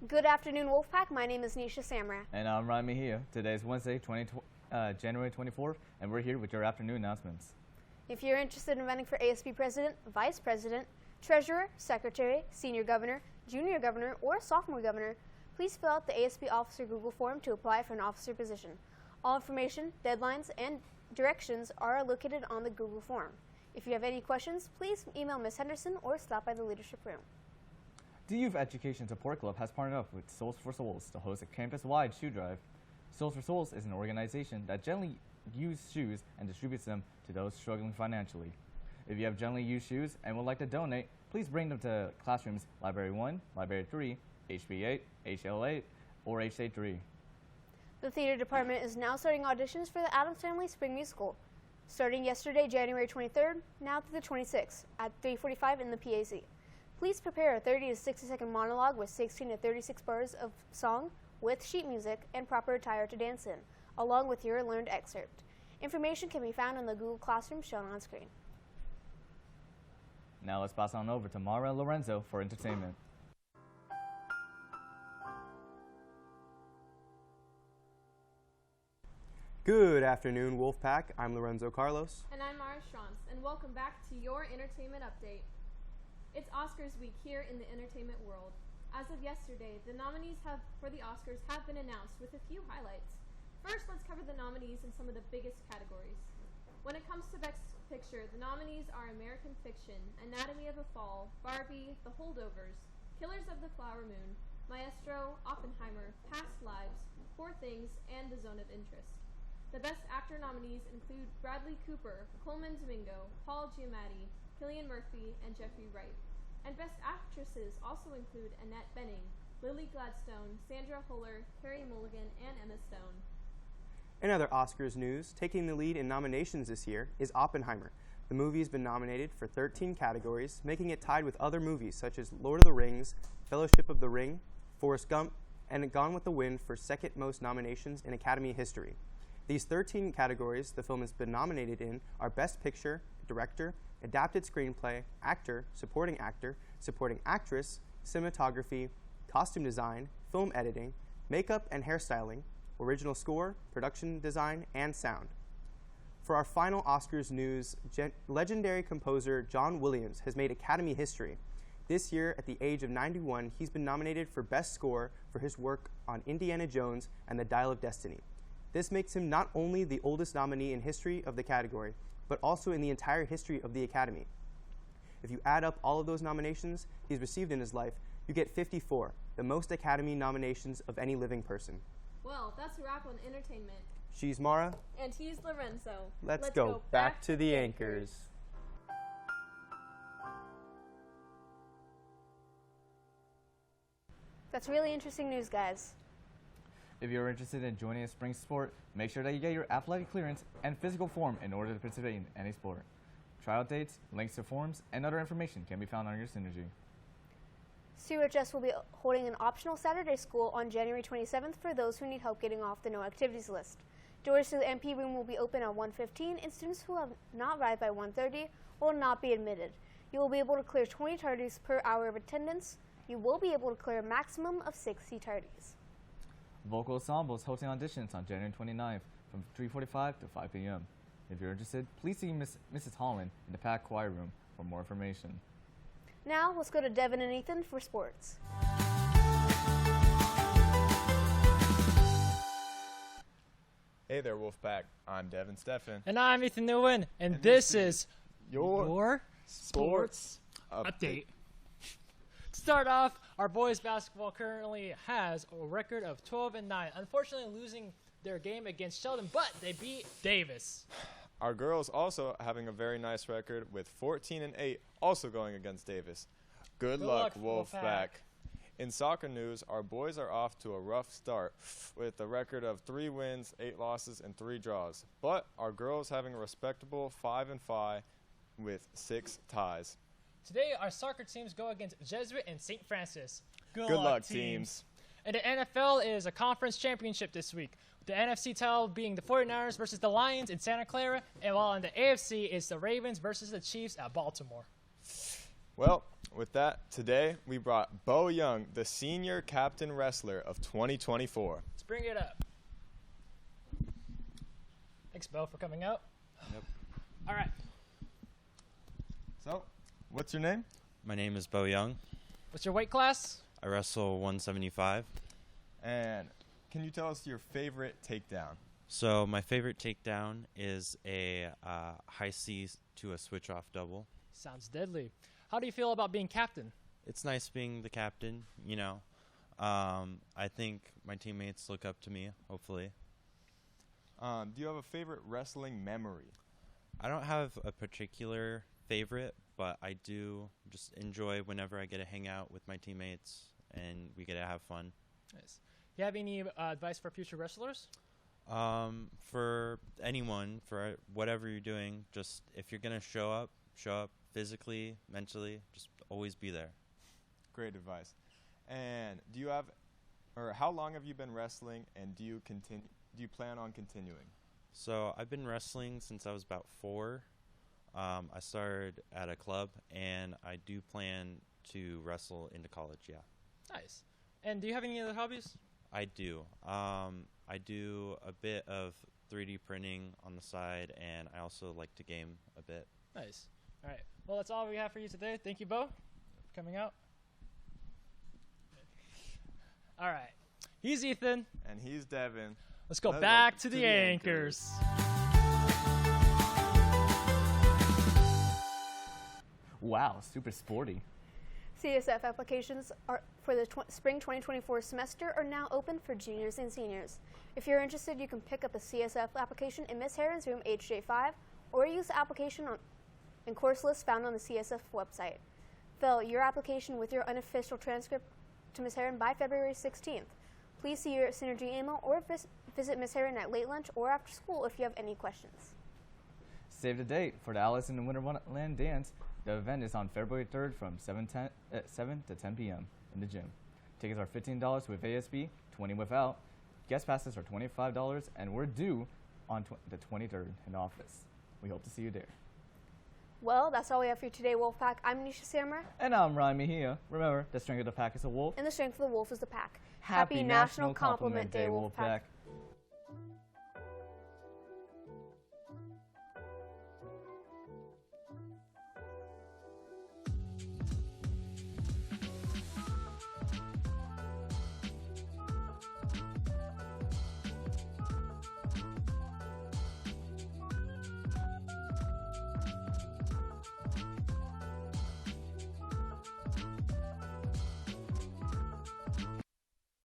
Good afternoon, Wolfpack. My name is Nisha Samra. And I'm Ryan Mejia. Today is Wednesday, January 24th, and we're here with your afternoon announcements. If you're interested in running for ASB President, Vice President, Treasurer, Secretary, Senior Governor, Junior Governor, or Sophomore Governor, please fill out the ASB Officer Google form to apply for an officer position. All information, deadlines, and directions are located on the Google form. If you have any questions, please email Ms. Henderson or stop by the leadership room. The Youth Education Support Club has partnered up with Souls for Souls to host a campus-wide shoe drive. Souls for Souls is an organization that gently uses shoes and distributes them to those struggling financially. If you have gently used shoes and would like to donate, please bring them to classrooms Library 1, Library 3, HB8, HL8, or H83. The theater department is now starting auditions for the Addams Family Spring Musical, starting yesterday, January 23rd, now through the 26th, at 3:45 in the PAC. Please prepare a 30 to 60-second monologue with 16 to 36 bars of song with sheet music and proper attire to dance in, along with your learned excerpt. Information can be found in the Google Classroom shown on screen. Now let's pass on over to Mara and Lorenzo for entertainment. Good afternoon, Wolfpack. I'm Lorenzo Carlos. And I'm Mara Strauss, and welcome back to your entertainment update. It's Oscars week here in the entertainment world. As of yesterday, the nominees for the Oscars have been announced with a few highlights. First, let's cover the nominees in some of the biggest categories. When it comes to Best Picture, the nominees are American Fiction, Anatomy of a Fall, Barbie, The Holdovers, Killers of the Flower Moon, Maestro, Oppenheimer, Past Lives, Poor Things, and The Zone of Interest. The Best Actor nominees include Bradley Cooper, Coleman Domingo, Paul Giamatti, Cillian Murphy, and Jeffrey Wright. And Best Actresses also include Annette Bening, Lily Gladstone, Sandra Huller, Carey Mulligan, and Emma Stone. In other Oscars news, taking the lead in nominations this year is Oppenheimer. The movie has been nominated for 13 categories, making it tied with other movies such as Lord of the Rings, Fellowship of the Ring, Forrest Gump, and Gone with the Wind for second most nominations in Academy history. These 13 categories the film has been nominated in are Best Picture, Director, Adapted Screenplay, Actor, Supporting Actress, Cinematography, Costume Design, Film Editing, Makeup and Hairstyling, Original Score, Production Design, and Sound. For our final Oscars news, legendary composer John Williams has made Academy history. This year, at the age of 91, he's been nominated for Best Score for his work on Indiana Jones and the Dial of Destiny. This makes him not only the oldest nominee in history of the category, but also in the entire history of the Academy. If you add up all of those nominations he's received in his life, you get 54, the most Academy nominations of any living person. Well, that's a wrap on entertainment. She's Mara. And he's Lorenzo. Let's go back to the anchors. That's really interesting news, guys. If you're interested in joining a spring sport, make sure that you get your athletic clearance and physical form in order to participate in any sport. Trial dates, links to forms, and other information can be found on your Synergy. CUHS will be holding an optional Saturday school on January 27th for those who need help getting off the no activities list. Doors to the MP room will be open at 1:15, and students who have not arrived by 1:30 will not be admitted. You will be able to clear 20 tardies per hour of attendance. You will be able to clear a maximum of 60 tardies. Vocal Ensemble is hosting auditions on January 29th from 3:45 to 5 p.m. If you're interested, please see Mrs. Holland in the PAC choir room for more information. Now, let's go to Devin and Ethan for sports. Hey there, Wolfpack. I'm Devin Steffen. And I'm Ethan Nguyen, and this is your sports update. To start off, our boys basketball currently has a record of 12-9, unfortunately losing their game against Sheldon, but they beat Davis. Our girls also having a very nice record with 14-8, also going against Davis. Good luck, Wolfpack. In soccer news, our boys are off to a rough start with a record of 3 wins, 8 losses, and 3 draws. But our girls having a respectable 5-5 with 6 ties. Today, our soccer teams go against Jesuit and St. Francis. Good luck, teams. And the NFL is a conference championship this week, with the NFC title being the 49ers versus the Lions in Santa Clara, and while in the AFC is the Ravens versus the Chiefs at Baltimore. Well, With that, today we brought Bo Young, the senior captain wrestler of 2024. Let's bring it up. Thanks, Bo, for coming out. Yep. All right. So, what's your name? My name is Bo Young. What's your weight class? I wrestle 175. And can you tell us your favorite takedown? So my favorite takedown is a high C to a switch off double. Sounds deadly. How do you feel about being captain? It's nice being the captain, you know. I think my teammates look up to me, hopefully. Do you have a favorite wrestling memory? I don't have a particular favorite, but I do just enjoy whenever I get to hang out with my teammates and we get to have fun. Nice. You have any advice for future wrestlers? For anyone, for whatever you're doing, just if you're going to show up physically, mentally, just always be there. Great advice. And do you have, or how long have you been wrestling, and do you plan on continuing? So I've been wrestling since I was about 4. I started at a club, and I do plan to wrestle into college, yeah. Nice. And do you have any other hobbies? I do. I do a bit of 3D printing on the side, and I also like to game a bit. Nice. All right. Well, that's all we have for you today. Thank you, Bo, for coming out. All right. He's Ethan. And he's Devin. Let's go back to the anchors. Wow, super sporty. CSF applications for the spring 2024 semester are now open for juniors and seniors. If you're interested, you can pick up a CSF application in Ms. Heron's room HJ5 or use the application and course list found on the CSF website. Fill your application with your unofficial transcript to Ms. Heron by February 16th. Please see your Synergy email or visit Ms. Heron at late lunch or after school if you have any questions. Save the date for the Alice in the Wonderland dance. The event is on February 3rd from 7 to 10 p.m. in the gym. Tickets are $15 with ASB, $20 without. Guest passes are $25, and we're due on the 23rd in the office. We hope to see you there. Well, that's all we have for you today, Wolfpack. I'm Nisha Samra. And I'm Ryan Mejia. Remember, the strength of the pack is a wolf. And the strength of the wolf is the pack. Happy National Compliment Day, Wolfpack.